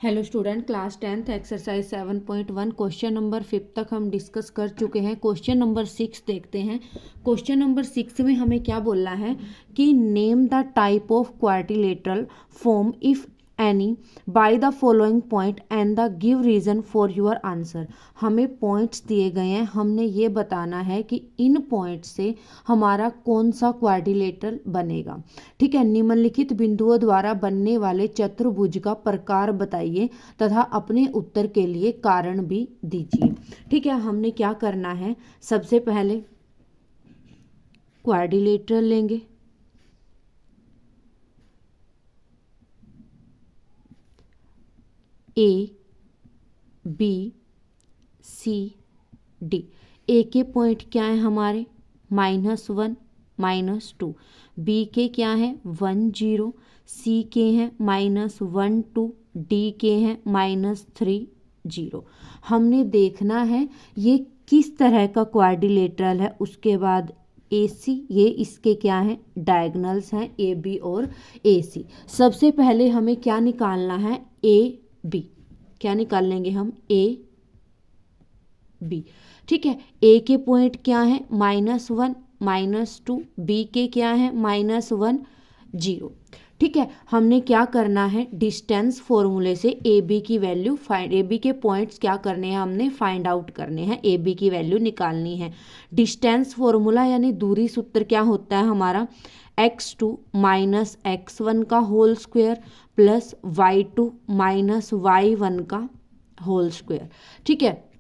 Hello student, class 10th exercise 7.1 question number 5 तक हम discuss कर चुके हैं। क्वेश्चन नंबर 6 देखते हैं। क्वेश्चन नंबर 6 में हमें क्या बोलना है कि name the type of quadrilateral form if any by the following point and the give reason for your answer. हमें पॉइंट्स दिए गए हैं, हमने ये बताना है कि इन पॉइंट से हमारा कौन सा क्वाड्रिलेटरल बनेगा। ठीक है, निम्नलिखित बिंदुओं द्वारा बनने वाले चतुर्भुज का प्रकार बताइए तथा अपने उत्तर के लिए कारण भी दीजिए। ठीक है, हमने क्या करना है, सबसे पहले क्वाड्रिलेटरल लेंगे। A B C D. ए के पॉइंट क्या है हमारे, -1 -2। बी के क्या है 1 0। सी के हैं -1 2। डी के हैं -3 0। हमने देखना है ये किस तरह का क्वाड्रिलेटरल है। उसके बाद ए सी, ये इसके क्या हैं डायगोनल्स हैं, ए बी और ए सी। सबसे पहले हमें क्या निकालना है, ए बी। क्या निकाल लेंगे हम, ए बी। ठीक है, ए के पॉइंट क्या है -1 -2। बी के क्या है -1 0। ठीक है, हमने क्या करना है, डिस्टेंस फॉर्मूले से ए बी की वैल्यू फाइंड, ए बी के पॉइंट्स क्या करने हैं, हमने फाइंड आउट करने हैं, ए बी की वैल्यू निकालनी है। डिस्टेंस फॉर्मूला यानी दूरी सूत्र क्या होता है हमारा, x2 माइनस x1 का whole square plus y2 minus y1 का होल स्क्वायर। ठीक है,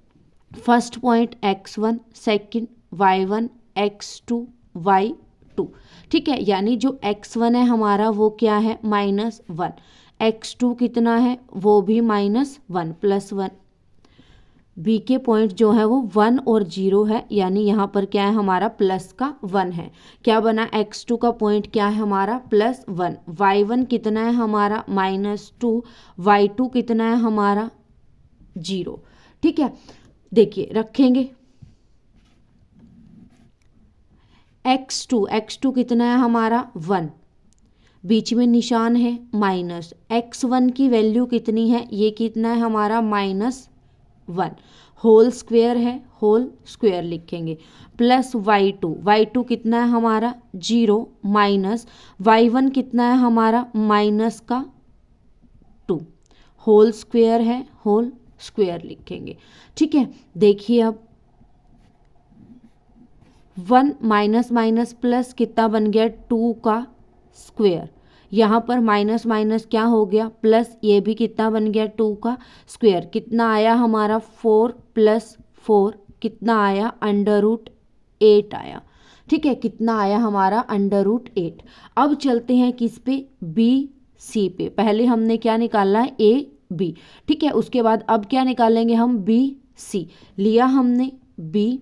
first point x1, second y1, x2 y2। ठीक है, यानी जो x1 है हमारा वो क्या है -1, x2 कितना है वो भी -1 +1। बी के पॉइंट जो है वो 1 और 0 है, यानी यहाँ पर क्या है हमारा प्लस का 1 है। क्या बना, x2 का पॉइंट क्या है हमारा +1। y1 कितना है हमारा -2। y2 कितना है हमारा 0। ठीक है, देखिए रखेंगे x2 कितना है हमारा 1, बीच में निशान है माइनस। x1 की वैल्यू कितनी है, ये कितना है हमारा -1, होल स्क्वायर है, होल स्क्वायर लिखेंगे प्लस y2 कितना है हमारा 0 माइनस y1 कितना है हमारा -2, होल स्क्वायर है, होल स्क्वायर लिखेंगे। ठीक है, देखिए अब 1 माइनस माइनस प्लस कितना बन गया 2 का स्क्वायर। यहाँ पर माइनस माइनस क्या हो गया प्लस, ये भी कितना बन गया 2 का स्क्वायर। कितना आया हमारा 4 + 4 कितना आया √8 आया। ठीक है, कितना आया हमारा √8। अब चलते हैं किस पे, बी सी पे। पहले हमने क्या निकालना है, ए बी। ठीक है, उसके बाद अब क्या निकालेंगे हम, बी सी। लिया हमने बी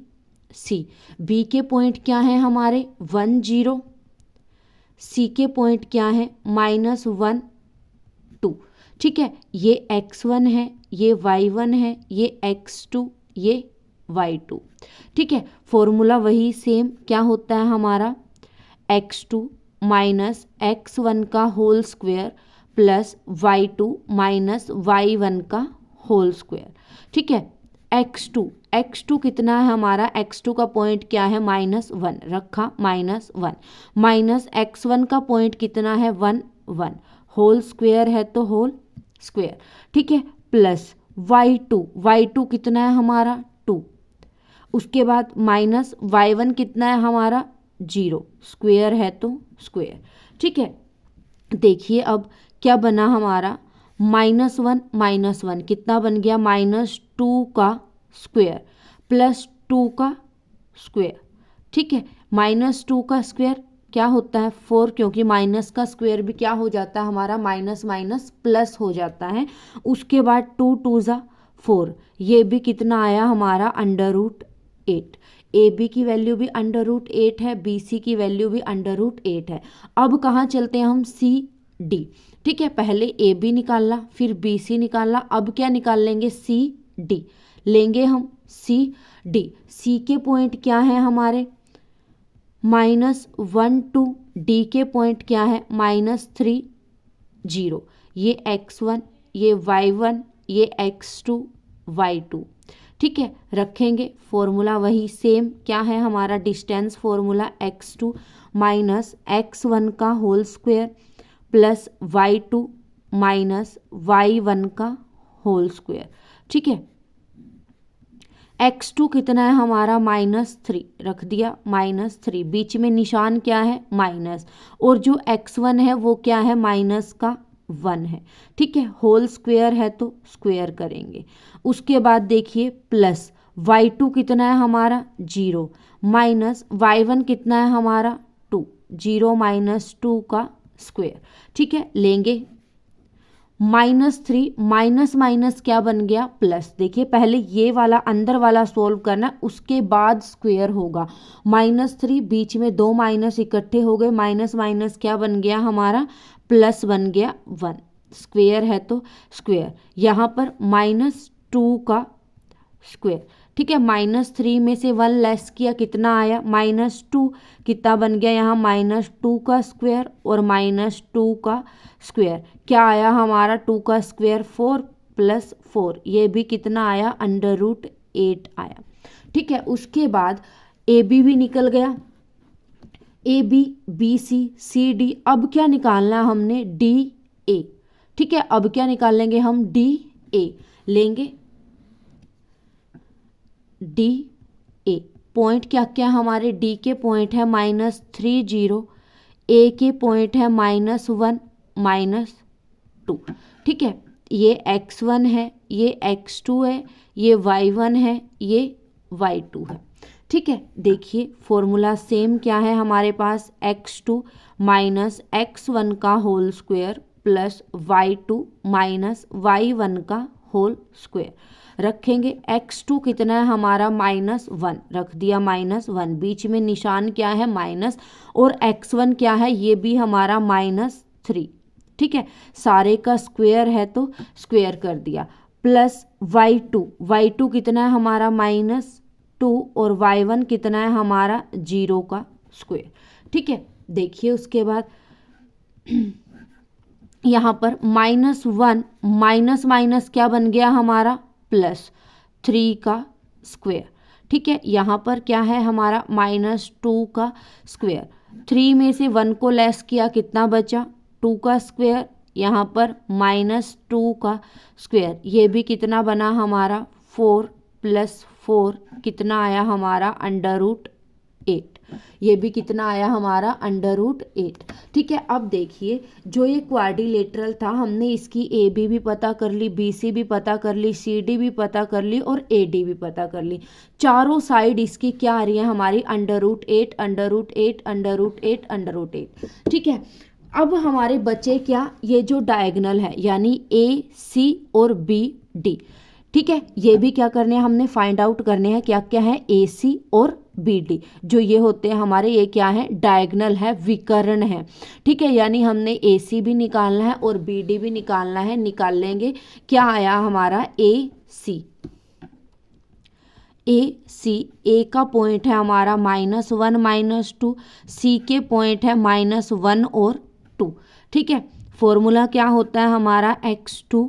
सी। बी के पॉइंट क्या है हमारे 1 0। सी के पॉइंट क्या है -1 2। ठीक है, ये x1 है, ये y1 है, ये x2, ये y2। ठीक है, फॉर्मूला वही सेम क्या होता है हमारा, x2 माइनस x1 का whole square plus y2 minus y1 का होल स्क्वायर। ठीक है, x2 कितना है हमारा, x2 का पॉइंट क्या है -1 रखा -1 माइनस x1 का पॉइंट कितना है 1 होल स्क्वायर है तो होल स्क्वायर। ठीक है, प्लस y2 कितना है हमारा 2। उसके बाद माइनस y1 कितना है हमारा 0, स्क्वायर है तो स्क्वायर। ठीक है, देखिए अब क्या बना हमारा -1 कितना बन गया -2 का स्क्वायर प्लस 2 का स्क्वायर। ठीक है, -2 का स्क्वायर क्या होता है 4, क्योंकि माइनस का स्क्वायर भी क्या हो जाता है हमारा माइनस माइनस प्लस हो जाता है। उसके बाद 2 2 ज़ा 4, ये भी कितना आया हमारा √8। ए बी की वैल्यू भी √8 है, बी सी की वैल्यू भी √8 है। अब कहाँ चलते हैं हम, सी डी। ठीक है, पहले ए बी निकाला फिर बी सी निकाला, अब क्या निकाल लेंगे, सी डी लेंगे हम। सी डी, सी के पॉइंट क्या है हमारे -1 2। डी के पॉइंट क्या है -3 0। ये x1 ये y1, ये x2, y2। ठीक है, रखेंगे फॉर्मूला वही सेम, क्या है हमारा distance formula x2 minus x1 का whole square plus y2 minus y1 का होल स्क्वायर। ठीक है, x2 कितना है हमारा -3, रख दिया -3, बीच में निशान क्या है माइनस, और जो x1 है वो क्या है माइनस का 1 है। ठीक है, होल स्क्वायर है तो स्क्वायर करेंगे। उसके बाद देखिए प्लस y2 कितना है हमारा 0 माइनस y1 कितना है हमारा 2, 0 माइनस 2 का स्क्वायर। ठीक है, लेंगे -3 माइनस माइनस क्या बन गया प्लस। देखिए पहले ये वाला अंदर वाला सोल्व करना, उसके बाद स्क्वायर होगा। -3 बीच में 2 माइनस इकट्ठे हो गए, माइनस माइनस क्या बन गया हमारा प्लस बन गया 1, स्क्वायर है तो स्क्वायर। यहाँ पर -2 का स्क्वायर। ठीक है, -3 में से 1 लेस किया, कितना आया -2, कितना बन गया यहाँ -2 का स्क्वायर और -2 का स्क्वायर, क्या आया हमारा 2 का स्क्वायर 4 प्लस 4, ये भी कितना आया √8 आया। ठीक है, उसके बाद ए बी भी निकल गया, A B B C C D. अब क्या निकालना है हमने डी ए। ठीक है, अब क्या निकाल लेंगे हम डी ए, लेंगे डी ए। पॉइंट क्या क्या हमारे डी के पॉइंट है -3 0, ए के पॉइंट है -1 -2। ठीक है, ये x1 है, ये x2 है, ये y1 है, ये y2 है। ठीक है, देखिए फॉर्मूला सेम क्या है हमारे पास, x2 माइनस x1 का whole square plus y2 minus y1 का होल स्क्वायर। रखेंगे x2 कितना है हमारा -1, रख दिया -1, बीच में निशान क्या है माइनस, और x1 क्या है ये भी हमारा -3। ठीक है, सारे का स्क्वायर है तो स्क्वायर कर दिया, प्लस y2 कितना है हमारा -2 और y1 कितना है हमारा 0 का स्क्वायर। ठीक है, देखिए उसके बाद यहाँ पर -1 माइनस माइनस क्या बन गया हमारा +3 का स्क्वायर। ठीक है, यहाँ पर क्या है हमारा -2 का स्क्वायर, 3 में से 1 को लेस किया, कितना बचा 2 का स्क्वायर, यहाँ पर -2 का स्क्वायर, ये भी कितना बना हमारा 4 + 4 कितना आया हमारा √8, ये भी कितना आया हमारा √8। ठीक है, अब देखिए जो ये क्वाड्रिलेटरल था, हमने इसकी ए बी भी पता कर ली, बी सी भी पता कर ली, सी डी भी पता कर ली और ए डी भी पता कर ली। चारों साइड इसकी क्या आ रही है हमारी √8 √8 √8 √8। ठीक है, अब हमारे बचे क्या, ये जो डायगोनल है यानी ए सी और बी डी। ठीक है, ये भी क्या करने हैं हमने फाइंड आउट करने हैं, क्या क्या है ए सी और बी डी, जो ये होते हैं हमारे, ये क्या है डायगोनल है, विकर्ण है। ठीक है, यानी हमने ए सी भी निकालना है और बी डी भी निकालना है, निकाल लेंगे। क्या आया हमारा ए सी, ए का पॉइंट है हमारा -1 -2, सी के पॉइंट है -1 और 2। ठीक है, फॉर्मूला क्या होता है हमारा x2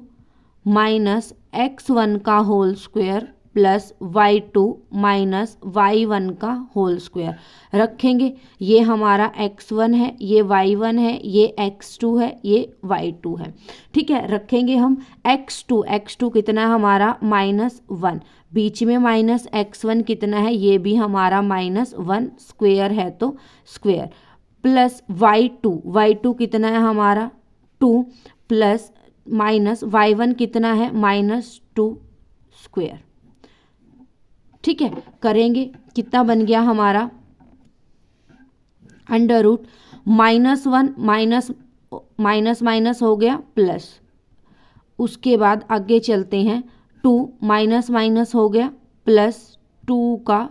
माइनस x1 का whole square plus y2 minus y1 का होल स्क्वायर। रखेंगे, ये हमारा x1 है, ये y1 है, ये x2 है, ये y2 है। ठीक है, रखेंगे हम x2 कितना है हमारा -1, बीच में माइनस x1 कितना है ये भी हमारा -1, स्क्वायर है तो स्क्वायर, प्लस y2 कितना है हमारा 2 प्लस माइनस y1 कितना है -2 स्क्वायर। ठीक है, करेंगे, कितना बन गया हमारा √-1 माइनस हो गया प्लस, उसके बाद आगे चलते हैं 2 माइनस हो गया +2 का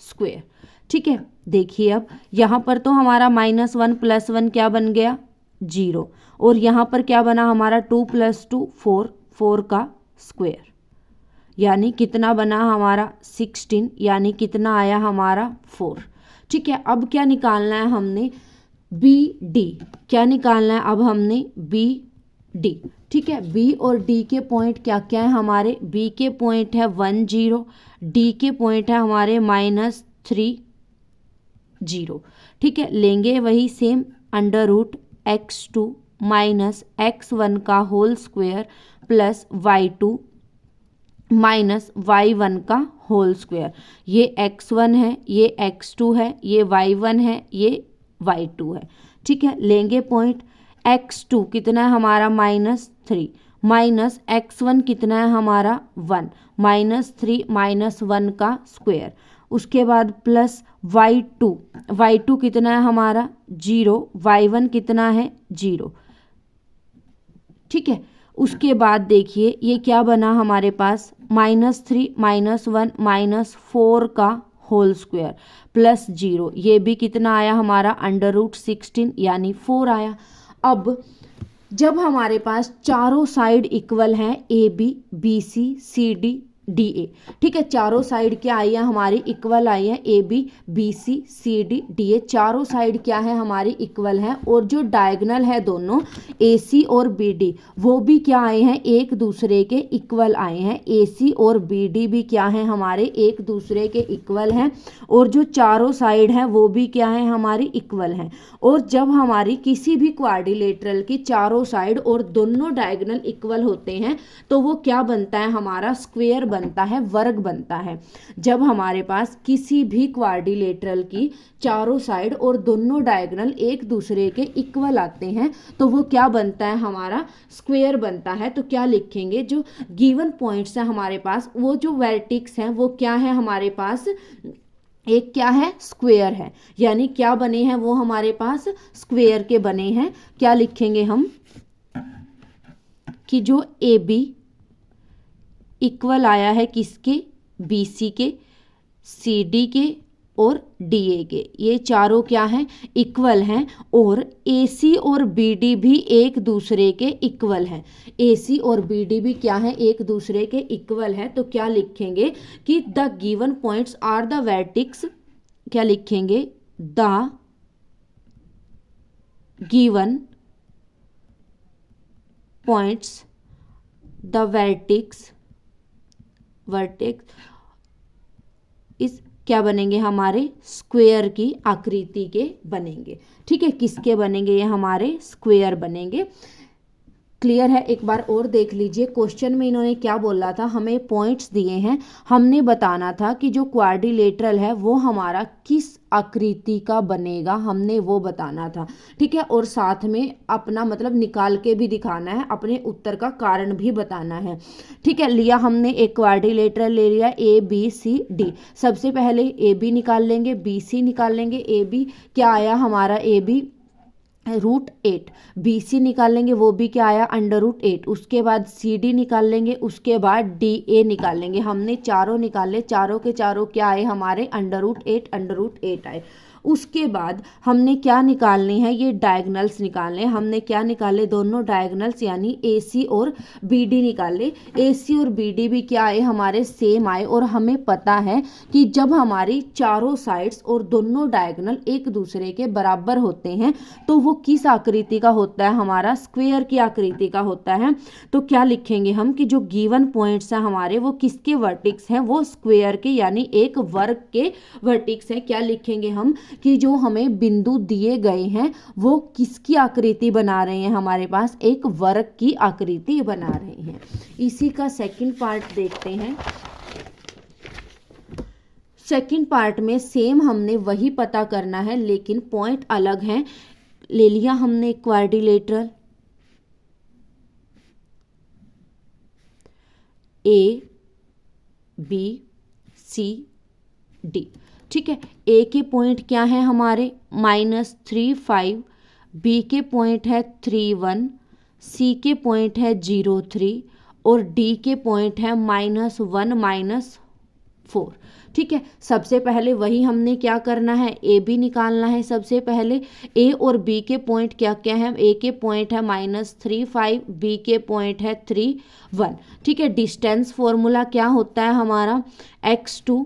स्क्वायर। ठीक है, देखिए अब यहाँ पर तो हमारा -1 + 1 क्या बन गया 0, और यहाँ पर क्या बना हमारा 2 + 2 4 का स्क्वायर, यानी कितना बना हमारा 16, यानी कितना आया हमारा 4। ठीक है, अब क्या निकालना है हमने बी डी, क्या निकालना है अब हमने बी डी। ठीक है, बी और डी के पॉइंट क्या क्या है हमारे, बी के पॉइंट है 1 0, डी के पॉइंट है हमारे -3 0। ठीक है, लेंगे वही सेम √x2 -x1 का whole square plus y2 -y1 का होल स्क्वायर। ये x1 है, ये x2 है, ये y1 है, ये y2 है। ठीक है, लेंगे पॉइंट x2 कितना है हमारा -3 माइनस x1 कितना है हमारा 1 -3 -1 का स्क्वायर, उसके बाद प्लस y2 कितना है हमारा 0, y1 कितना है 0। ठीक है, उसके बाद देखिए ये क्या बना हमारे पास -3 -1 -4 का होल स्क्वायर प्लस 0, ये भी कितना आया हमारा √16 यानी 4 आया। अब जब हमारे पास चारों साइड इक्वल हैं AB BC CD DA, ठीक है, चारों साइड क्या आई है हमारी इक्वल आई है, AB BC CD DA चारों साइड क्या है हमारी इक्वल है, और जो डायगोनल है दोनों AC और BD वो भी क्या आए हैं एक दूसरे के इक्वल आए हैं, AC और BD भी क्या है हमारे एक दूसरे के इक्वल हैं, और जो चारों साइड हैं वो भी क्या है हमारी इक्वल हैं। और जब हमारी किसी भी क्वाड्रिलेटरल की चारों साइड और दोनों डायगोनल इक्वल होते हैं तो वो क्या बनता है हमारा स्क्वायर बनता है, वर्ग बनता है। जब हमारे पास किसी भी क्वाड्रिलेटरल की चारों साइड और दोनों डायगोनल एक दूसरे के इक्वल आते हैं तो वो क्या बनता है हमारा स्क्वायर बनता है। तो क्या लिखेंगे, जो गिवन पॉइंट्स है हमारे पास वो जो वर्टेक्स हैं वो क्या है हमारे पास एक क्या है स्क्वायर है, यानी क्या बने हैं वो हमारे पास स्क्वायर के बने हैं। क्या लिखेंगे हम कि जो AB इक्वल आया है किसके, BC के, CD के और DA के, ये चारों क्या हैं इक्वल हैं, और AC और BD भी एक दूसरे के इक्वल हैं, AC और BD भी क्या है एक दूसरे के इक्वल हैं। तो क्या लिखेंगे कि the given points are the vertex, क्या लिखेंगे the given points the vertex इस क्या बनेंगे हमारे स्क्वायर की आकृति के बनेंगे। ठीक है, किसके बनेंगे ये हमारे स्क्वायर बनेंगे। क्लियर है, एक बार और देख लीजिए क्वेश्चन में इन्होंने क्या बोला था, हमें पॉइंट्स दिए हैं, हमने बताना था कि जो क्वाड्रिलेटरल है वो हमारा किस आकृति का बनेगा, हमने वो बताना था। ठीक है, और साथ में अपना मतलब निकाल के भी दिखाना है, अपने उत्तर का कारण भी बताना है। ठीक है, लिया हमने एक क्वाड्रिलेटरल ले लिया ABCD, सबसे पहले AB निकाल लेंगे, BC निकाल लेंगे, AB क्या आया हमारा AB √8, BC निकाल लेंगे वो भी क्या आया √8, उसके बाद CD निकाल लेंगे, उसके बाद DA निकाल लेंगे। हमने चारों निकाले, चारों के चारों क्या आए हमारे √8 आए। उसके बाद हमने क्या निकालने हैं, ये डायगोनल्स निकालने, हमने क्या निकाले दोनों डायगोनल्स यानी AC और BD निकाले। AC और BD भी क्या आए हमारे सेम आए, और हमें पता है कि जब हमारी चारों साइड्स और दोनों डायगोनल एक दूसरे के बराबर होते हैं तो वो किस आकृति का होता है हमारा स्क्वायर की आकृति का होता है। तो क्या लिखेंगे हम कि जो गिवन पॉइंट्स हैं हमारे वो किसके वर्टेक्स हैं, वो स्क्वायर के यानी एक वर्ग के वर्टेक्स हैं। क्या लिखेंगे हम कि जो हमें बिंदु दिए गए हैं वो किसकी आकृति बना रहे हैं, हमारे पास एक वर्ग की आकृति बना रहे हैं। इसी का सेकंड पार्ट देखते हैं। सेकंड पार्ट में सेम हमने वही पता करना है लेकिन पॉइंट अलग हैं। ले लिया हमने क्वाड्रिलेटरल ABCD, ठीक है, A के पॉइंट क्या है हमारे -35, B के पॉइंट है 31, C के पॉइंट है 03 और D के पॉइंट है -1 -4। ठीक है, सबसे पहले वही हमने क्या करना है AB निकालना है। सबसे पहले A और B के पॉइंट क्या क्या है, A के पॉइंट है -35, B के पॉइंट है 31। ठीक है, डिस्टेंस फॉर्मूला क्या होता है हमारा x2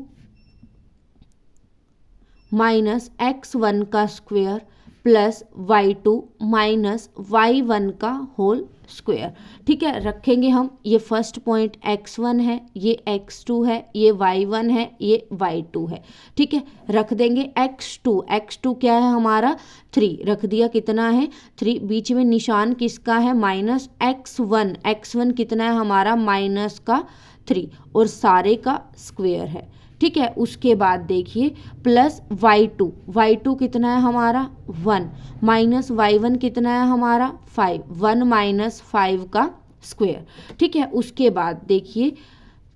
- x1 का square plus y2 minus y1 का होल स्क्वायर। ठीक है, रखेंगे हम, ये फर्स्ट पॉइंट x1 है, ये x2 है, ये y1 है, ये y2 है। ठीक है, रख देंगे x2 क्या है हमारा 3 रख दिया, कितना है 3, बीच में निशान किसका है माइनस x1 कितना है हमारा माइनस का 3 और सारे का स्क्वायर है। ठीक है, उसके बाद देखिए प्लस y2 कितना है हमारा 1 माइनस y1 कितना है हमारा 5 1 माइनस 5 का स्क्वायर। ठीक है, उसके बाद देखिए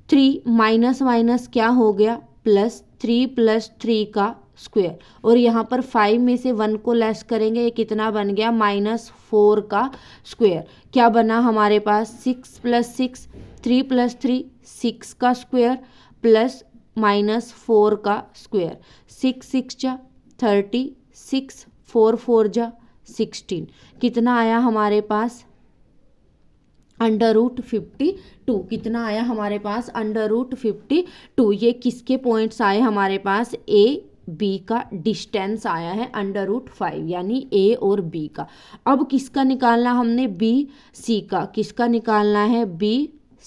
3 माइनस माइनस क्या हो गया प्लस 3 का स्क्वायर और यहाँ पर 5 में से 1 को लेस करेंगे, ये कितना बन गया -4 का स्क्वायर। क्या बना हमारे पास 6 + 6 3 + 3 6 का स्क्वायर प्लस -4 का स्क्वायर। 6 6 जा 36 4 4 जा 16 कितना आया हमारे पास √52 कितना आया हमारे पास √52। ये किसके पॉइंट्स आए हमारे पास A B का डिस्टेंस आया है √5 यानी A और B का। अब किसका निकालना हमने B C का, किसका निकालना है B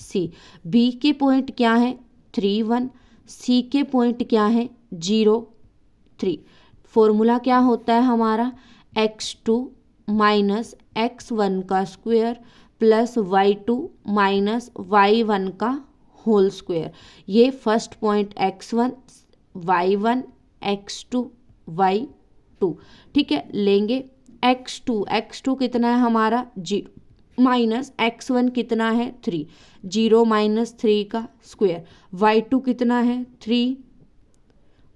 C। B के पॉइंट क्या है 3 1 C के पॉइंट क्या है 0 3। फॉर्मूला क्या होता है हमारा x2 माइनस x1 का square plus y2 minus y1 का होल स्क्वायर। ये first point x1 y1 x2 y2। ठीक है, लेंगे x2 कितना है हमारा 0 माइनस x1 कितना है 3 0 माइनस 3 का स्क्वायर। y2 कितना है 3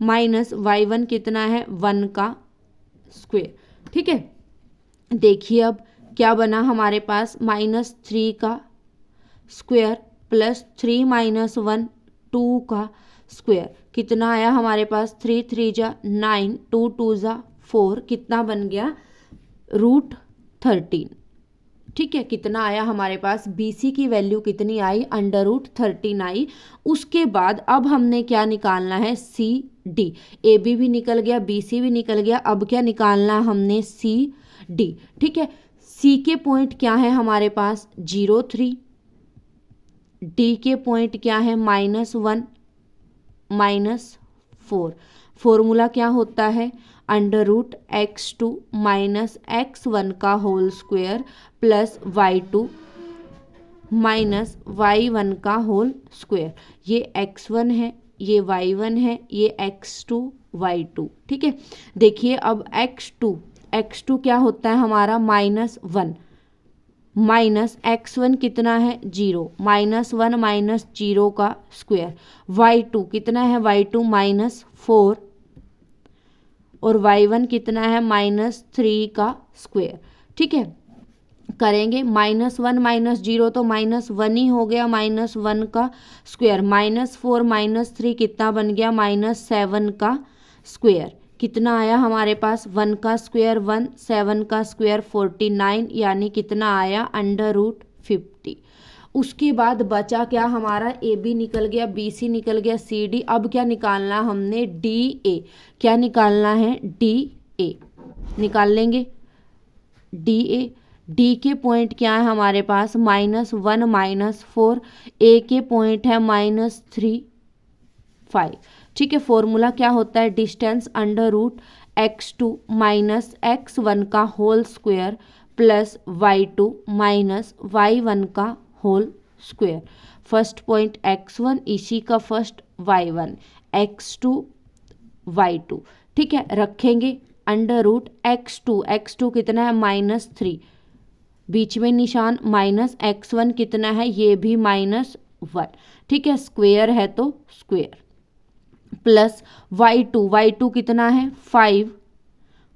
माइनस y1 कितना है 1 का स्क्वायर। ठीक है, देखिए अब क्या बना हमारे पास -3 का स्क्वायर प्लस 3 माइनस 1 2 का स्क्वायर। कितना आया हमारे पास 3 3 जा 9 2 2 जा 4 कितना बन गया √13। ठीक है, कितना आया हमारे पास BC की वैल्यू कितनी आई √13 आई। उसके बाद अब हमने क्या निकालना है CD। AB भी निकल गया BC भी निकल गया, अब क्या निकालना है हमने CD। ठीक है, C के पॉइंट क्या है हमारे पास 0 3 D के पॉइंट क्या है -1 -4। फॉर्मूला क्या होता है √x2 माइनस x1 का whole square plus y2 minus y1 का होल स्क्वायर। ये x1 है, ये y1 है, ये x2 y2। ठीक है, देखिए अब x2 क्या होता है हमारा -1 माइनस x1 कितना है 0 -1 माइनस 0 का स्क्वायर। y2 कितना है y2 -4 और y1 कितना है -3 का स्क्वायर। ठीक है, करेंगे -1 माइनस 0 तो -1 ही हो गया, -1 का स्क्वायर -4 -3 कितना बन गया -7 का स्क्वायर। कितना आया हमारे पास 1 का स्क्वायर 1 7 का स्क्वायर 49 यानी कितना आया √50। उसके बाद बचा क्या हमारा AB निकल गया BC निकल गया CD। अब क्या निकालना हमने DA। क्या निकालना है DA निकाल लेंगे DA। D के पॉइंट क्या है हमारे पास -1 -4 A के पॉइंट है -3 5। ठीक है, फॉर्मूला क्या होता है डिस्टेंस √x2 माइनस x1 का whole square plus y2 minus y1 का whole square. First point x1 इसी का फर्स्ट y1 x2 y2। ठीक है, रखेंगे √x2 कितना है -3 बीच में निशान माइनस x1 कितना है ये भी -1। ठीक है, स्क्वायर है तो स्क्वायर प्लस y2 कितना है 5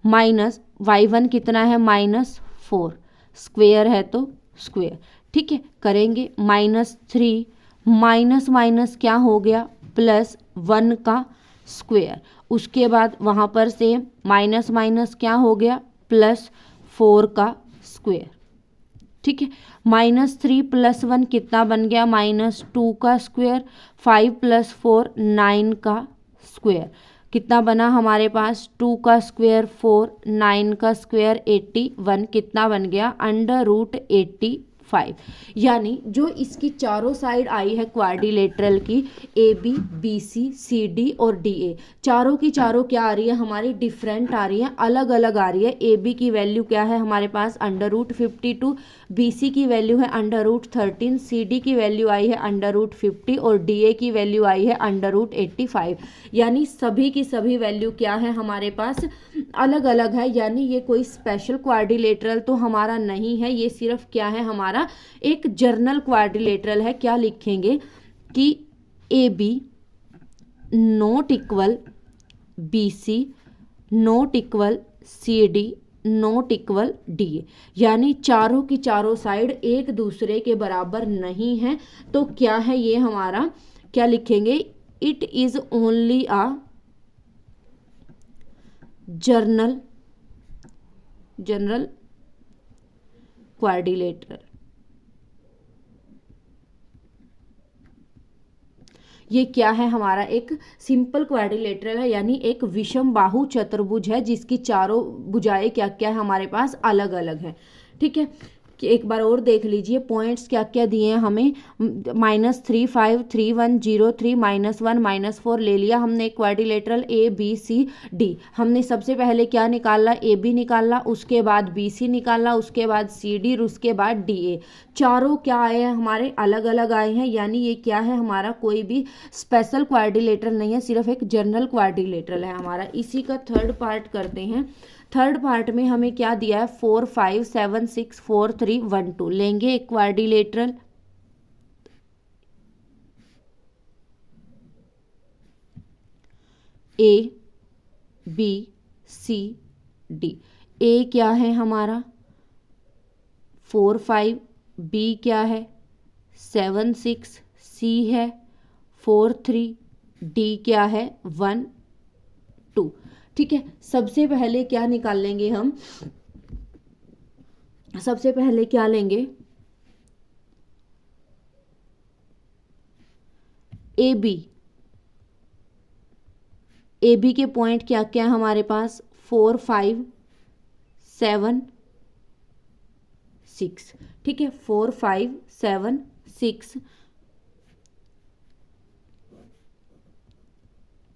माइनस y1 कितना है -4 स्क्वायर है तो स्क्वायर। ठीक है, करेंगे -3 माइनस माइनस क्या हो गया +1 का स्क्वायर। उसके बाद वहाँ पर से माइनस माइनस क्या हो गया +4 का स्क्वायर। ठीक है, -3 + 1 कितना बन गया -2 का स्क्वायर। 5 + 4 9 का स्क्वायर कितना बना हमारे पास, 2 का स्क्वायर 4, 9 का स्क्वायर 81, कितना बन गया √85। यानी जो इसकी चारों साइड आई है क्वाड्रिलेटरल की, AB, BC, CD और DA, चारों की चारों क्या आ रही है हमारी, डिफरेंट आ रही है, अलग अलग आ रही है। AB की वैल्यू क्या है हमारे पास √52, BC की वैल्यू है √13, CD की वैल्यू आई है √50 और DA की वैल्यू आई है √85। यानी सभी की सभी वैल्यू क्या है हमारे पास, अलग अलग है। यानी ये कोई स्पेशल क्वाड्रिलेटरल तो हमारा नहीं है, ये सिर्फ क्या है हमारा एक जर्नल क्वाड्रिलेटरल है। क्या लिखेंगे कि AB not equal BC not equal CD not equal DA, यानी चारों की चारों साइड एक दूसरे के बराबर नहीं है। तो क्या है ये हमारा, क्या लिखेंगे, it is only a journal quadrilateral. ये क्या है हमारा, एक सिंपल क्वाड्रिलेटरल है, यानी एक विषम बाहु चतुर्भुज है जिसकी चारों भुजाएं क्या क्या है हमारे पास, अलग अलग है। ठीक है, कि एक बार और देख लीजिए पॉइंट्स क्या क्या दिए हैं हमें, -3 5 3 1 0 3 -1 -4 ले लिया हमने क्वाड्रिलेटरल ABCD। हमने सबसे पहले क्या निकाला, AB निकाला, उसके बाद BC निकाला, उसके बाद CD, उसके बाद DA। चारों क्या आए हैं हमारे, अलग अलग आए हैं। यानी ये क्या है हमारा, कोई भी स्पेशल क्वाड्रिलेटरल नहीं है, सिर्फ एक जनरल क्वाड्रिलेटरल है हमारा। इसी का थर्ड पार्ट करते हैं। थर्ड पार्ट में हमें क्या दिया है, 4 5 7 6 4 3 1 2 लेंगे एक क्वाड्रिलेटरल। ABCD। A क्या है हमारा 4 5, B क्या है 7 6, C है 4 3, D क्या है 1 2। ठीक है, सबसे पहले क्या निकाल लेंगे हम, सबसे पहले क्या लेंगे, AB के पॉइंट क्या क्या हमारे पास, 4 5 7 6। ठीक है, 4 5 7 6,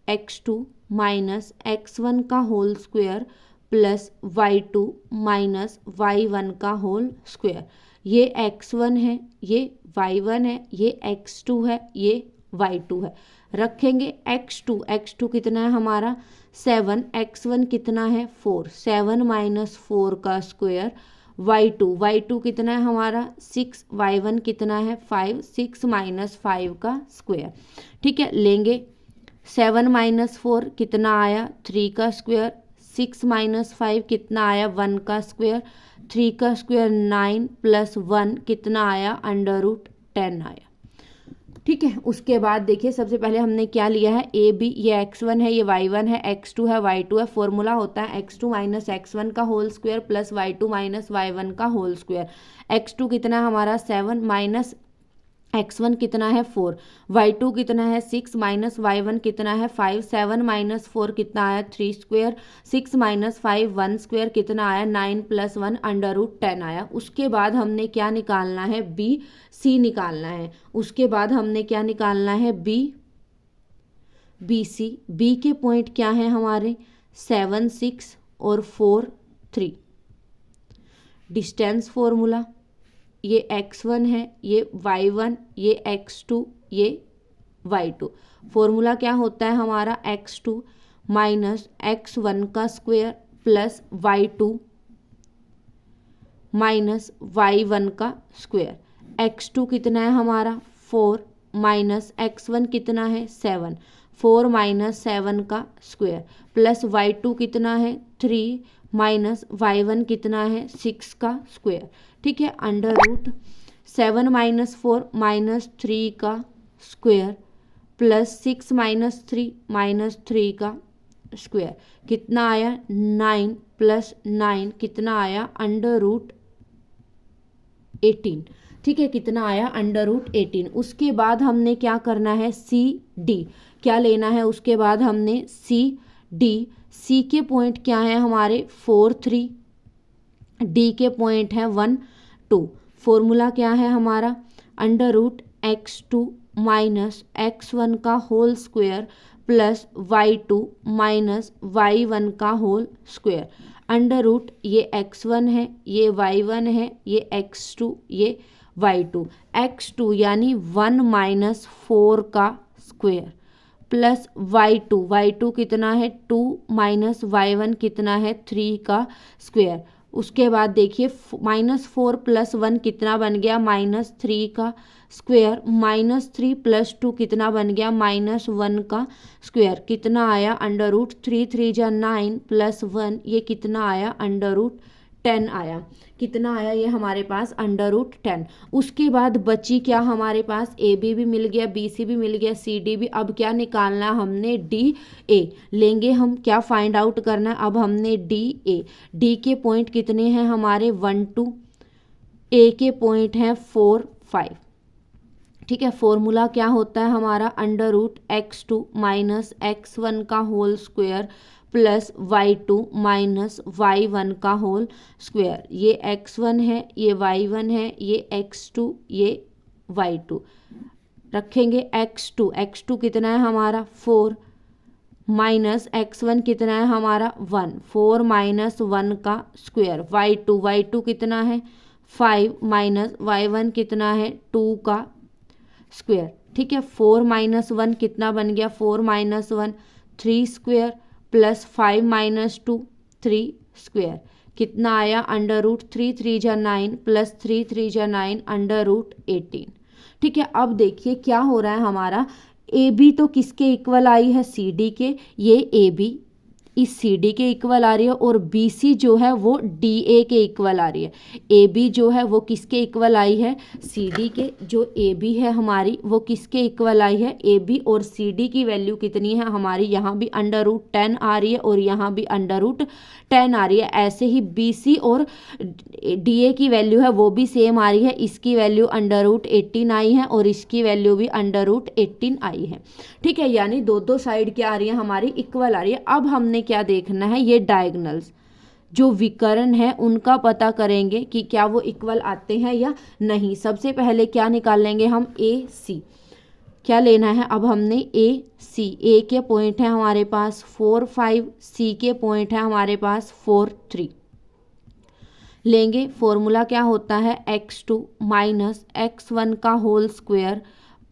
x2 माइनस x1 का whole square plus y2 minus y1 का होल स्क्वायर। ये x1 है, ये y1 है, ये x2 है, ये y2 है। रखेंगे x2 कितना है हमारा 7, x1 कितना है 4, 7 माइनस 4 का स्क्वायर, y2 कितना है हमारा 6, y1 कितना है 5, 6 माइनस 5 का स्क्वायर। ठीक है, लेंगे 7 माइनस 4 कितना आया 3 का स्क्वायर, 6 माइनस 5 कितना आया 1 का स्क्वायर, 3 का स्क्वायर 9 प्लस 1 कितना आया √10 आया। ठीक है, उसके बाद देखिए सबसे पहले हमने क्या लिया है, AB, ये x1 है, ये y1 है, x2 है, y2 है। फॉर्मूला होता है x2 माइनस x1 का whole square plus y2 minus y1 का होल स्क्वायर। x2 कितना हमारा 7 माइनस x1 कितना है 4, y2 कितना है 6 माइनस y1 कितना है 5, 7 माइनस 4 कितना आया 3 स्क्वायर, 6 माइनस 5 1 स्क्वायर कितना आया 9 प्लस 1 √10 आया। उसके बाद हमने क्या निकालना है, BC निकालना है। उसके बाद हमने क्या निकालना है, BC। B के पॉइंट क्या है हमारे 7 6 और 4 3। डिस्टेंस फॉर्मूला, ये x1 है, ये y1, ये x2, ये y2। फॉर्मूला क्या होता है हमारा x2 माइनस x1 का square plus y2 minus y1 का स्क्वायर। x2 कितना है हमारा 4 माइनस x1 कितना है 7, 4 माइनस 7 का स्क्वायर प्लस y2 कितना है 3 माइनस y1 कितना है 6 का स्क्वायर। ठीक है, √7 माइनस 4 माइनस 3 का स्क्वायर प्लस 6 माइनस 3 का स्क्वायर कितना आया 9 प्लस 9 कितना आया √18। ठीक है, कितना आया √18। उसके बाद हमने क्या करना है, CD क्या लेना है, उसके बाद हमने डी, सी के पॉइंट क्या है हमारे 4 3, डी के पॉइंट है 1 2। फॉर्मूला क्या है हमारा, under root x2 minus x1 का whole square plus y2 minus y1 का होल स्क्वायर। अंडर रूट ये x1 है, ये y1 है, ये x2, ये y2। x2 यानी 1 माइनस 4 का स्क्वायर प्लस y2 कितना है 2 माइनस y1 कितना है 3 का स्क्वायर। उसके बाद देखिए -4 + 1 कितना बन गया -3 का स्क्वायर, -3 + 2 कितना बन गया -1 का स्क्वायर। कितना आया अंडर रूट 3 3 जा 9 + 1 ये कितना आया अंडर रूट 10 आया। कितना आया ये हमारे पास अंडर रूट 10। उसके बाद बची क्या हमारे पास ए बी भी मिल गया, बी सी भी मिल गया, सी डी भी। अब क्या निकालना है हमने डी ए लेंगे हम, क्या फाइंड आउट करना है अब हमने डी ए। डी के पॉइंट कितने हैं हमारे 1 2, ए के पॉइंट हैं 4 5। ठीक है, फॉर्मूला क्या होता है हमारा under root x2 minus x1 का whole square plus y2 minus y1 का होल स्क्वायर। ये x1 है, ये y1 है, ये x2, ये y2। रखेंगे x2 कितना है हमारा 4 माइनस x1 कितना है हमारा 1, 4 माइनस 1 का स्क्वायर। y2 कितना है 5 माइनस y1 कितना है 2 का स्क्वायर। ठीक है, 4 माइनस 1 कितना बन गया 4 minus 1 3 square plus 5 minus 2 3 square. कितना आया अंडर रूट 3 3 जा 9 प्लस 3 3 जा 9 अंडर रूट 18। ठीक है, अब देखिए क्या हो रहा है हमारा, ए बी तो किसके इक्वल आई है सी डी के, ये ए बी इस सी डी के इक्वल आ रही है और बी सी जो है वो डी ए के इक्वल आ रही है। ए बी जो है वो किसके इक्वल आई है सी डी के, जो ए बी है हमारी वो किसके इक्वल आई है ए बी। और सी डी की वैल्यू कितनी है हमारी, यहाँ भी अंडर रूट 10 आ रही है और यहाँ भी अंडर रूट 10 आ रही है। ऐसे ही बी सी और डी ए की वैल्यू है वो भी सेम आ रही है, इसकी वैल्यू अंडर रूट 18 आई है और इसकी वैल्यू भी अंडर रूट 18 आई है। ठीक है, यानी दो साइड क्या आ रही है हमारी इक्वल आ रही है। अब हमने क्या देखना है, ये डायगोनल्स जो विकर्ण है उनका पता करेंगे कि क्या वो इक्वल आते हैं या नहीं। सबसे पहले क्या निकाल लेंगे हम ए सी, क्या लेना है अब हमने ए सी। ए के पॉइंट है हमारे पास 4 5, सी के पॉइंट है हमारे पास 4 3। लेंगे फॉर्मूला क्या होता है x2 माइनस x1 का whole square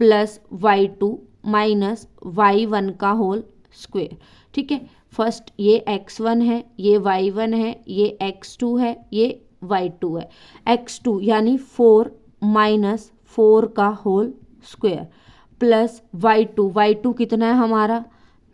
plus y2 minus y1 का होल स्क्वायर। ठीक है, फर्स्ट ये x1 है, ये y1 है, ये x2 है, ये y2 है। x2 यानी 4 माइनस 4 का होल स्क्वायर प्लस y2 कितना है हमारा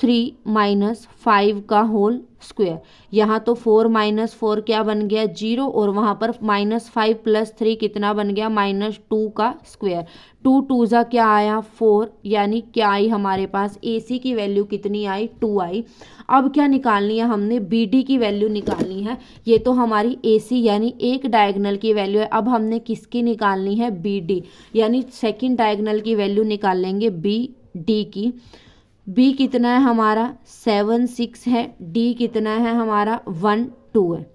3 माइनस 5 का होल स्क्वायर। यहाँ तो 4 माइनस 4 क्या बन गया 0 और वहाँ पर -5 + 3 कितना बन गया -2 का स्क्वायर। 2 2 जा क्या आया 4, यानी क्या आई हमारे पास ए सी की वैल्यू कितनी आई 2 आई। अब क्या निकालनी है हमने बी डी की वैल्यू निकालनी है। ये तो हमारी ए सी यानी एक डायगोनल की वैल्यू है। अब हमने किसकी निकालनी है बी डी, यानी सेकेंड डायगोनल की वैल्यू निकाल लेंगे बी डी की। बी कितना है हमारा 7 6 है, डी कितना है हमारा 1 2 है।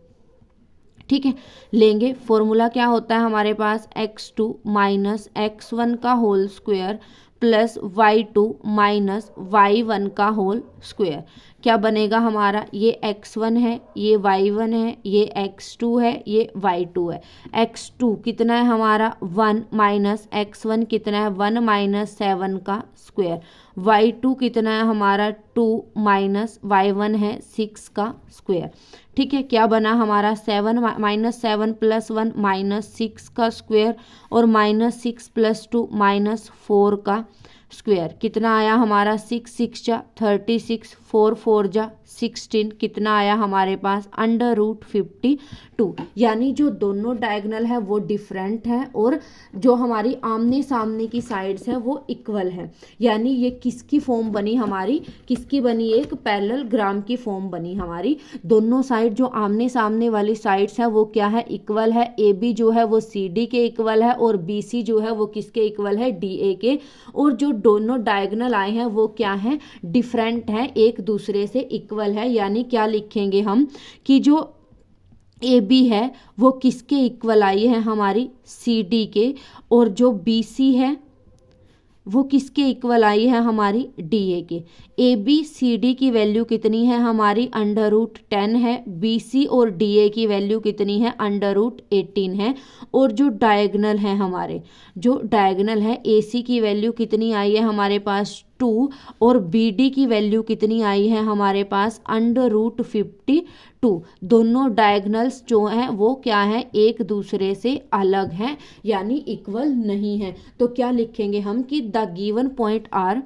ठीक है, लेंगे फॉर्मूला क्या होता है हमारे पास x2 माइनस x1 का whole square plus y2 minus y1 का होल स्क्वायर। क्या बनेगा हमारा, ये x1 है, ये y1 है, ये x2 है, ये y2 है। x2 कितना है हमारा 1 माइनस x1 कितना है 1 माइनस 7 का स्क्वायर। y2 कितना है हमारा 2 माइनस y1 है 6 का स्क्वायर। ठीक है, क्या बना हमारा 7 माइनस 7 + 1 -6 का स्क्वायर और -6 + 2 -4 का स्क्वायर। कितना आया हमारा 6 6 जा 36, 4 4 जा 16, कितना आया हमारे पास अंडर रूट 52। यानी जो दोनों डायगोनल है वो डिफरेंट है और जो हमारी आमने सामने की साइड्स है वो इक्वल है। यानी ये किसकी फॉर्म बनी हमारी, किसकी बनी, एक पैरेलल ग्राम की फॉर्म बनी हमारी। दोनों साइड जो आमने सामने वाली साइड्स है वो क्या है इक्वल है। ए बी जो है वो सी डी के इक्वल है और बी सी जो है वो किसके इक्वल है डी ए के। और जो दोनों डायगोनल आए हैं वो क्या है, डिफरेंट है, एक दूसरे से इक्वल है। यानी क्या लिखेंगे हम कि जो ए बी है वो किसके इक्वल आई है, हमारी सी डी के, और जो बी सी है वो किसके इक्वल आई है, हमारी डी ए के। ए बी सी डी की वैल्यू कितनी है, हमारी √10 है। बी सी और डी ए की वैल्यू कितनी है, √18 है। और जो डायगोनल है हमारे, जो डायगोनल है ए सी की वैल्यू कितनी आई है हमारे पास 2, और बी डी की वैल्यू कितनी आई है हमारे पास √52। दोनों डायगोनल्स जो हैं वो क्या है, एक दूसरे से अलग हैं, यानी इक्वल नहीं है। तो क्या लिखेंगे हम कि the given point are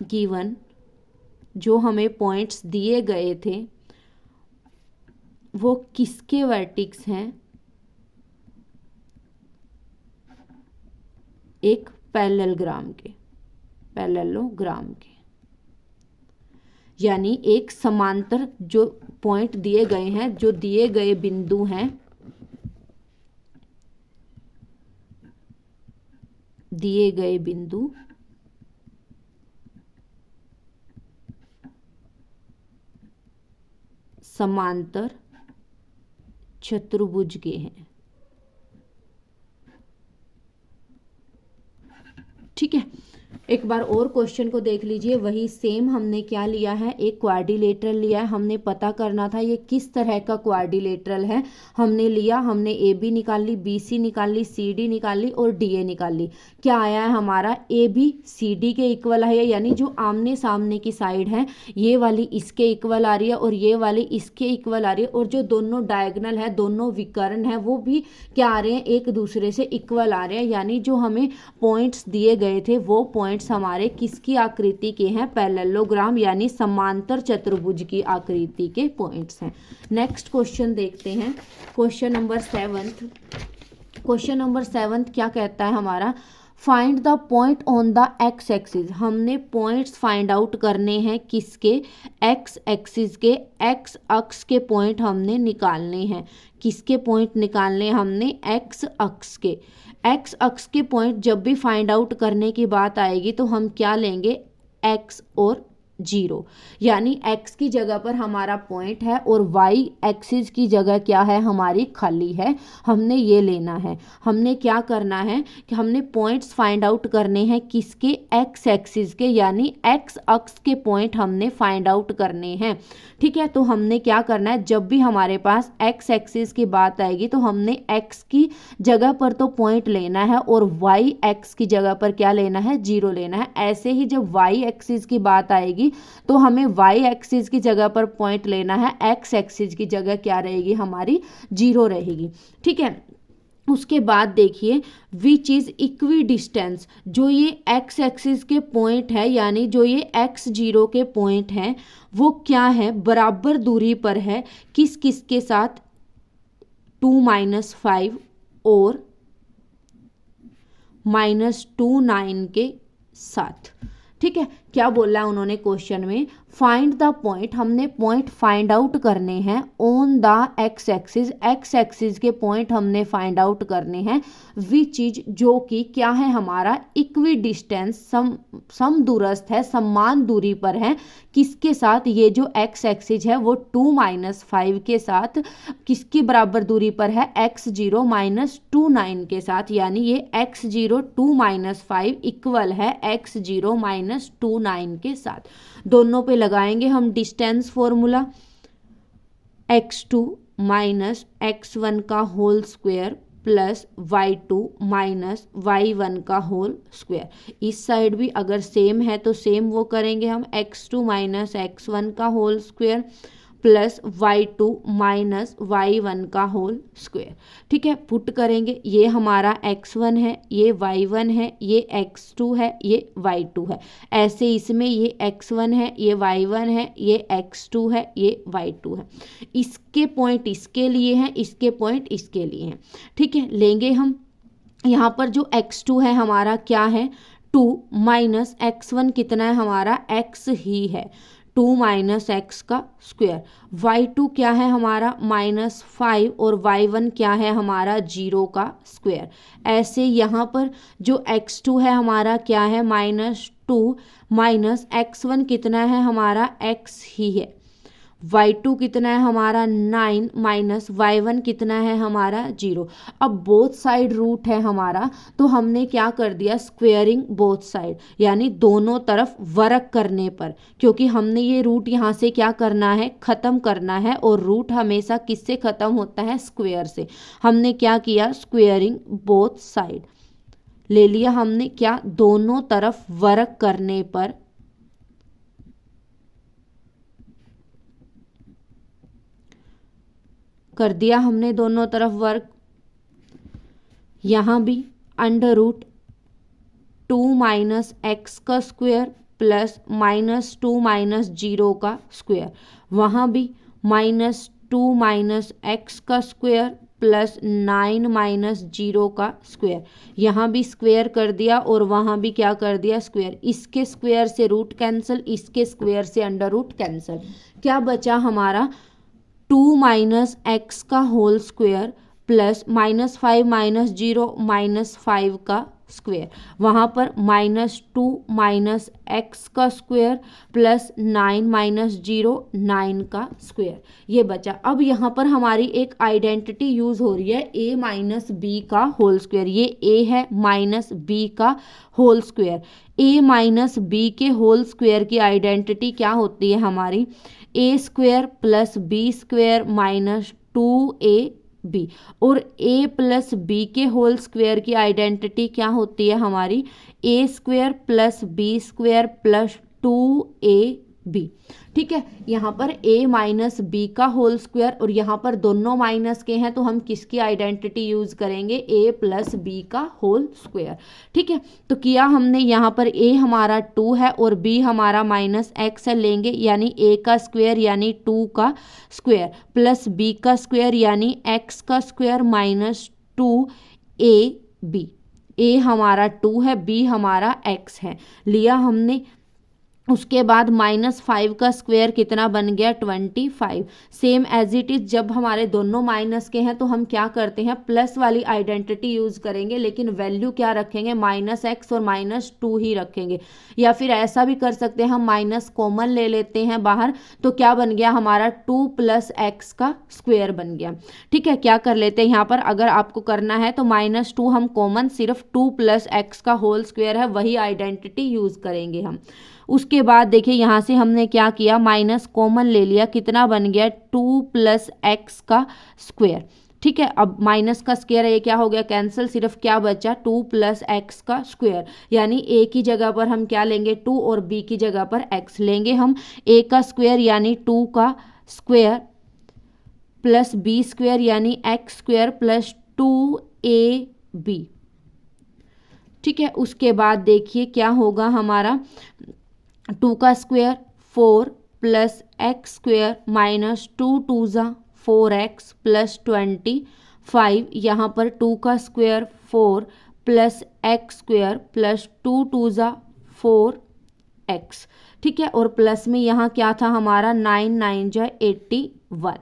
given, जो हमें पॉइंट्स दिए गए थे वो किसके वर्टिक्स हैं, एक पैरेललोग्राम के, यानी एक समांतर जो पॉइंट दिए गए हैं, जो दिए गए बिंदु हैं, दिए गए बिंदु समांतर चतुर्भुज के हैं। ठीक है, एक बार और क्वेश्चन को देख लीजिए। वही सेम हमने क्या लिया है, एक क्वाड्रिलेटरल लिया है। हमने पता करना था ये किस तरह का क्वाड्रिलेटरल है। हमने लिया, हमने ए बी निकाल ली, बी सी निकाल ली, सी डी निकाल ली और डी ए निकाल ली। क्या आया है हमारा, ए बी सी डी के इक्वल है, यानी जो आमने सामने की साइड है ये वाली इसके इक्वल आ रही है और ये वाली इसके इक्वल आ रही है। और जो दोनों डायगोनल है, दोनों विकर्ण है, वो भी क्या आ रहे हैं, एक दूसरे से इक्वल आ रहे हैं। यानी जो हमें पॉइंट्स दिए गए थे वो पॉइंट्स हमारे किसकी आकृति के हैं, पैरेललोग्राम यानी समांतर चतुर्भुज की आकृति के पॉइंट्स हैं। नेक्स्ट क्वेश्चन देखते हैं, क्वेश्चन नंबर 7। क्वेश्चन नंबर 7 क्या कहता है हमारा, find the point on the x axis. हमने पॉइंट्स फाइंड आउट करने हैं किसके, एक्स एक्सिस के, एक्स अक्ष के पॉइंट हमने निकालने हैं। किसके पॉइंट निकालने हैं हमने, एक्स अक्ष के। एक्स अक्ष के पॉइंट जब भी फाइंड आउट करने की बात आएगी तो हम क्या लेंगे, एक्स और 0, यानी x की जगह पर हमारा पॉइंट है और y एक्सिस की जगह क्या है, हमारी खाली है। हमने ये लेना है। हमने क्या करना है कि हमने पॉइंट्स फाइंड आउट करने हैं किसके, x एक्सिस के, यानी x अक्ष के पॉइंट हमने फाइंड आउट करने हैं। ठीक है, तो हमने क्या करना है, जब भी हमारे पास x एक्सिस की बात आएगी तो हमने x की जगह पर तो पॉइंट लेना है और y x की जगह पर क्या लेना है, 0 लेना है। ऐसे ही जब y एक्सिस की बात आएगी तो हमें y एक्सिस की जगह पर पॉइंट लेना है, x एक्सिस की जगह क्या रहेगी, हमारी 0 रहेगी। ठीक है, उसके बाद देखिए विच इज इक्वी डिस्टेंस, जो ये x एक्सिस के पॉइंट है, यानी जो ये x0 के पॉइंट हैं वो क्या है, बराबर दूरी पर है, किस किस के साथ, 2-5 और -2-9 के साथ। ठीक है, क्या बोला है उन्होंने क्वेश्चन में, फाइंड द पॉइंट, हमने पॉइंट फाइंड आउट करने हैं on the x axis, x axis के पॉइंट हमने फाइंड आउट करने हैं, विच इज, जो कि क्या है हमारा, इक्वी डिस्टेंस, समदूरस्थ है, समान दूरी पर है, किसके साथ, ये जो एक्स एक्सिस है वो 2-5 के साथ किसकी बराबर दूरी पर है, x0 -2-9 के साथ, यानी ये x0 2-5 इक्वल है x0 -2-9 के साथ। दोनों पे लगाएंगे हम डिस्टेंस फॉर्मूला, x2 -x1 का whole square plus y2 -y1 का होल स्क्वायर। इस साइड भी अगर सेम है तो सेम वो करेंगे हम, x2 -x1 का whole square plus y2 -y1 का होल स्क्वायर। ठीक है, पुट करेंगे, ये हमारा x1 है, ये y1 है, ये x2 है, ये y2 है। ऐसे इसमें ये x1 है, ये y1 है, ये x2 है, ये y2 है। इसके पॉइंट इसके लिए हैं, इसके पॉइंट इसके लिए हैं। ठीक है, लेंगे हम, यहाँ पर जो x2 है हमारा क्या है, 2 -x1 कितना है हमारा, x ही है, 2 माइनस एक्स का स्क्वायर। y2 क्या है हमारा -5 और y1 क्या है हमारा 0 का स्क्वायर। ऐसे यहाँ पर जो x2 है हमारा क्या है -2 माइनस x1 कितना है हमारा x ही है। y2 कितना है हमारा 9 माइनस y1 कितना है हमारा 0। अब बोथ साइड रूट है हमारा, तो हमने क्या कर दिया स्क्वेयरिंग बोथ साइड, यानी दोनों तरफ वर्क करने पर, क्योंकि हमने ये रूट यहाँ से क्या करना है ख़त्म करना है, और रूट हमेशा किससे ख़त्म होता है स्क्वेयर से। हमने क्या किया स्क्वेयरिंग बोथ साइड ले लिया हमने, क्या दोनों तरफ वर्क करने पर कर दिया हमने दोनों तरफ वर्क। यहाँ भी अंडर रूट 2 माइनस एक्स का स्क्वायर प्लस -2 माइनस 0 का स्क्वायर, वहाँ भी -2 माइनस एक्स का स्क्वायर प्लस 9 माइनस 0 का स्क्वायर। यहाँ भी स्क्वायर कर दिया और वहाँ भी क्या कर दिया स्क्वायर। इसके स्क्वायर से रूट कैंसिल, इसके स्क्वायर से अंडर रूट कैंसिल। क्या बचा हमारा 2 माइनस एक्स का होल स्क्वायर प्लस -5 माइनस 0 -5 का स्क्वायर, वहाँ पर -2 माइनस एक्स का स्क्वायर प्लस 9 माइनस 0 9 का स्क्वायर, ये बचा। अब यहाँ पर हमारी एक आइडेंटिटी यूज़ हो रही है a माइनस बी का होल स्क्वायर। ये a है माइनस बी का whole square. a minus B के होल स्क्वायर की आइडेंटिटी क्या होती है हमारी a square plus B square minus 2ab, और a प्लस बी के होल स्क्वायर की आइडेंटिटी क्या होती है हमारी a square plus B square plus 2ab। ठीक है, यहाँ पर a माइनस बी का होल स्क्वायर और यहाँ पर दोनों माइनस के हैं, तो हम किसकी आइडेंटिटी यूज़ करेंगे a प्लस बी का होल स्क्वायर। ठीक है, तो किया हमने, यहाँ पर a हमारा 2 है और b हमारा -x है, लेंगे यानी a का स्क्वायर यानी 2 का स्क्वायर प्लस b का स्क्वायर यानी x का स्क्वायर माइनस 2ab। a हमारा 2 है, b हमारा x है, लिया हमने। उसके बाद -5 का स्क्वायर कितना बन गया 25। सेम एज इट इज, जब हमारे दोनों माइनस के हैं तो हम क्या करते हैं प्लस वाली आइडेंटिटी यूज़ करेंगे, लेकिन वैल्यू क्या रखेंगे -x और -2 ही रखेंगे। या फिर ऐसा भी कर सकते हैं हम माइनस कॉमन ले लेते हैं बाहर, तो क्या बन गया हमारा 2 + x का स्क्वायर बन गया। ठीक है, क्या कर लेते हैं यहाँ पर, अगर आपको करना है तो -2 हम कॉमन, सिर्फ 2 + x का होल स्क्वायर है वही आइडेंटिटी यूज़ करेंगे हम। उसके बाद देखिए यहाँ से हमने क्या किया माइनस कॉमन ले लिया, कितना बन गया 2 + x का स्क्वायर। ठीक है, अब माइनस का स्क्वायर ये क्या हो गया कैंसिल, सिर्फ क्या बचा 2 + x का स्क्वायर, यानी a की जगह पर हम क्या लेंगे 2 और b की जगह पर x लेंगे हम। a का स्क्वायर यानी 2 का स्क्वायर प्लस b स्क्वायर यानी x स्क्वायर प्लस 2ab। ठीक है, उसके बाद देखिए क्या होगा हमारा 2 का square 4 plus x square minus 2 2 ज़ा 4x प्लस 25। यहाँ पर 2 का square 4 plus x square plus 2 2 ज़ा 4x। ठीक है, और प्लस में यहाँ क्या था हमारा 9 9 ज़ा 81।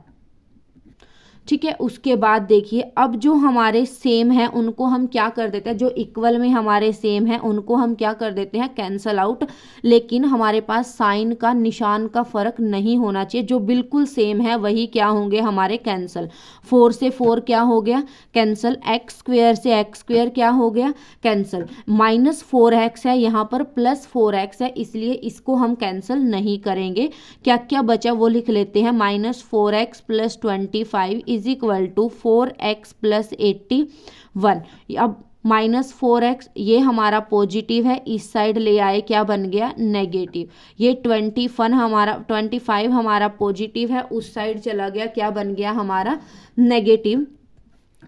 ठीक है, उसके बाद देखिए अब जो हमारे सेम है उनको हम क्या कर देते हैं, जो इक्वल में हमारे सेम है उनको हम क्या कर देते हैं कैंसल आउट, लेकिन हमारे पास साइन का निशान का फर्क नहीं होना चाहिए, जो बिल्कुल सेम है वही क्या होंगे हमारे कैंसल। 4 से 4 क्या हो गया कैंसल, x स्क्वायर से x स्क्वायर क्या हो गया कैंसल, -4x है यहाँ पर +4x है, इसलिए इसको हम कैंसिल नहीं करेंगे। क्या क्या बचा वो लिख लेते हैं, -4x + 25 = 4x + 81। अब -4x ये हमारा पॉजिटिव है, इस साइड ले आए क्या बन गया नेगेटिव। ये 25 हमारा पॉजिटिव है, उस साइड चला गया क्या बन गया हमारा नेगेटिव।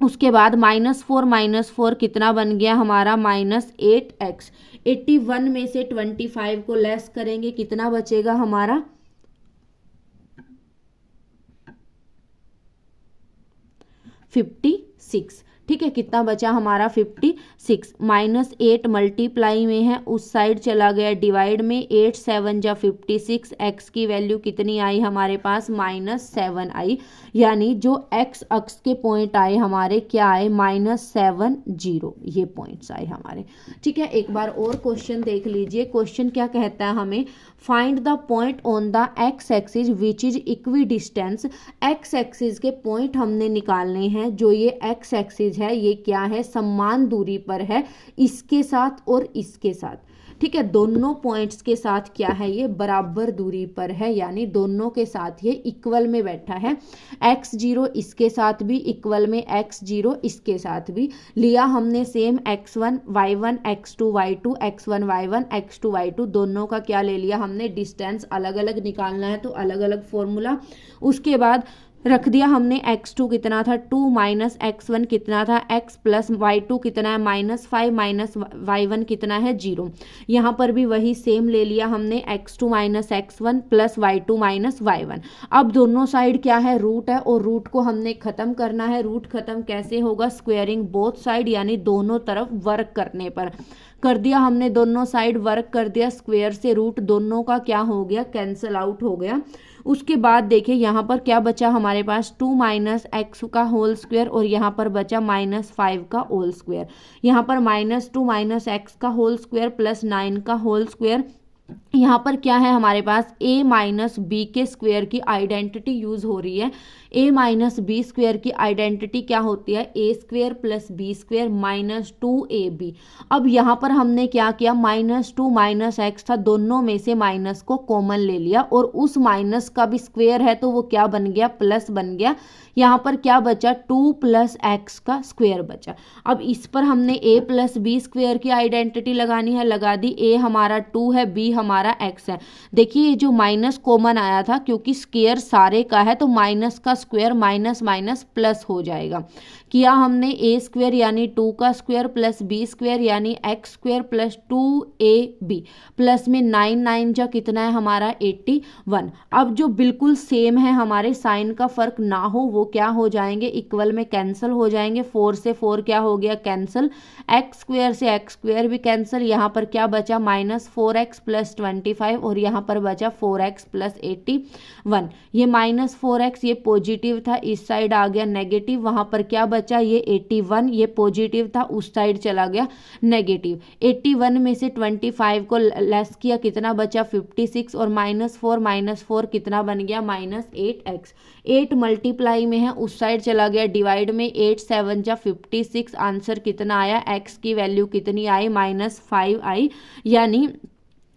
उसके बाद -4 कितना बन गया हमारा -8x। 81 में से 25 को लेस करेंगे कितना बचेगा हमारा 56। ठीक है, कितना बचा हमारा 56, -8 मल्टीप्लाई में है, उस साइड चला गया डिवाइड में, 8 7 जा 56, एक्स की वैल्यू कितनी आई हमारे पास -7 आई, यानी जो एक्स अक्ष के पॉइंट आए हमारे क्या आए -7 0, ये पॉइंट्स आए हमारे। ठीक है, एक बार और क्वेश्चन देख लीजिए। क्वेश्चन क्या कहता है हमें, find the point on the x axis which is equi distance. X axis के पॉइंट हमने निकालने हैं, जो ये एक्स एक्सिस है ये क्या है, समान दूरी पर है इसके साथ और इसके साथ। ठीक है, दोनों पॉइंट्स के साथ क्या है, ये बराबर दूरी पर है, यानी दोनों के साथ ये इक्वल में बैठा है। x0 इसके साथ भी इक्वल में, x0 इसके साथ भी लिया हमने same, x1 y1 x2 y2 x1 y1 x2 y2 दोनों का क्या ले लिया हमने, डिस्टेंस अलग अलग निकालना है तो अलग अलग फॉर्मूला। उसके बाद रख दिया हमने x2 कितना था 2 माइनस x1 कितना था x प्लस y2 कितना है -5 माइनस y1 कितना है 0। यहाँ पर भी वही सेम ले लिया हमने, x2 minus x1 plus y2 minus y1। अब दोनों साइड क्या है, रूट है, और रूट को हमने खत्म करना है। रूट खत्म कैसे होगा, स्क्वेयरिंग बोथ साइड, यानी दोनों तरफ वर्क करने पर। कर दिया हमने, दोनों साइड वर्क कर दिया, स्क्वेयर से रूट दोनों का क्या हो गया, कैंसल आउट हो गया। उसके बाद देखिए यहाँ पर क्या बचा हमारे पास, 2 माइनस एक्स का होल स्क्वायर, और यहाँ पर बचा -5 का होल स्क्वायर। यहाँ पर -2 माइनस एक्स का होल स्क्वायर प्लस 9 का होल स्क्वायर। यहाँ पर क्या है हमारे पास, a माइनस बी के स्क्वायर की आइडेंटिटी यूज हो रही है। a माइनस बी स्क्वायर की आइडेंटिटी क्या होती है, a square plus B square -2ab। अब यहाँ पर हमने क्या किया, -2 माइनस एक्स था, दोनों में से माइनस को कॉमन ले लिया, और उस माइनस का भी स्क्वायर है तो वो क्या बन गया, प्लस बन गया। यहाँ पर क्या बचा, 2 प्लस एक्स का स्क्वायर बचा। अब इस पर हमने a प्लस बी स्क्वायर की आइडेंटिटी लगानी है, लगा दी। a हमारा 2 है, b हमारा x है। देखिए ये जो माइनस कॉमन आया था, क्योंकि स्क्वायर सारे का है तो माइनस का स्क्वायर माइनस माइनस प्लस हो जाएगा। किया हमने, a स्क्वायर यानी 2 का स्क्वायर प्लस b स्क्वायर यानी x square plus 2ab, plus में 9 9 जा कितना है हमारा 81। अब जो बिल्कुल सेम है, हमारे साइन का फर्क ना हो, वो क्या हो जाएंगे, इक्वल में कैंसिल हो जाएंगे। 4 से 4 क्या हो गया, कैंसिल। एक्स स्क्वायर से एक्स स्क्वायर भी कैंसिल। यहाँ पर क्या बचा, -4x प्लस 25, और यहाँ पर बचा 4x प्लस 81। ये -4x ये पॉजिटिव था, इस साइड आ गया नेगेटिव। वहाँ पर क्या बचा, ये 81 ये पॉजिटिव था, उस साइड चला गया नेगेटिव। 81 में से 25 को लेस किया, कितना बचा 56, और -4 कितना बन गया -8x। 8 मल्टीप्लाई में है, उस साइड चला गया डिवाइड में, 8 7 जा 56। आंसर कितना आया, x की वैल्यू कितनी आई, -5 आई। यानी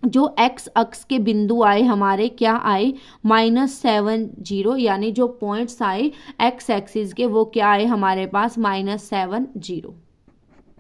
जो x अक्ष के बिंदु आए हमारे क्या आए, -7 0, यानी जो पॉइंट्स आए x एक्सिस के वो क्या आए हमारे पास, -7 0।